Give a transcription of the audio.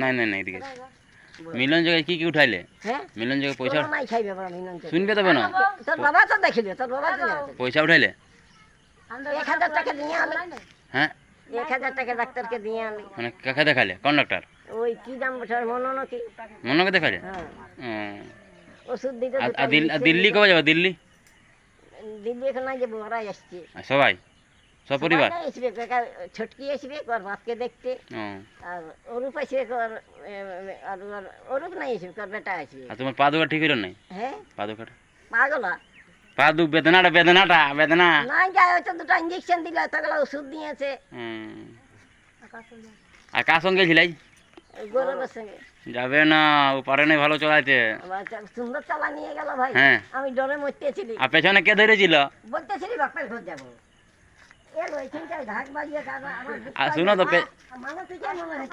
নাই নাই নাই এদিকে মিলন জায়গায় কি কি উঠাইলে মিলন জায়গায় পয়সা শুনবে তবে না পয়সা উঠাইলে 1000 টাকা দিয়ে আনলে হ্যাঁ 1000 টাকা ডাক্তারকে দিয়ে আনলে মানে কাকে দেখাইলে কোন ডাক্তার ওই কি দাম বছর মনে নাকি মনকে দেখাইলে ওষুধ দিতে আর দিল্লি কবে যাবে দিল্লি দিল্লি এখন নাই যাবো ওরাই আসছে সবাই সপরিবার আসবে ছটকি আসবে কর বাপকে দেখতে আর অরূপ আসবে কর আর অরূপ নাই আসবে কর বেটা আসবে আর তোমার পা দুটো ঠিক হইল নাই হ্যাঁ পা দুটো পাগলা পা দু বেদনাটা বেদনা না যায় হয়তো দুটো ইঞ্জেকশন দিলে এতগুলো ওষুধ দিয়েছে আর কার সঙ্গে ছিলাই গৌরবের সঙ্গে যাবে না ও পারে নাই ভালো চলাইতে সুন্দর চালা নিয়ে গেল ভাই হ্যাঁ আমি ডরে মরতেছিলি আর পেছনে কে ধরেছিল বলতেছিলি বাপের ঘর যাবো এর ওইখানটায় ঢাক বাজিয়ে শুনো তো মানুষ মনে হয়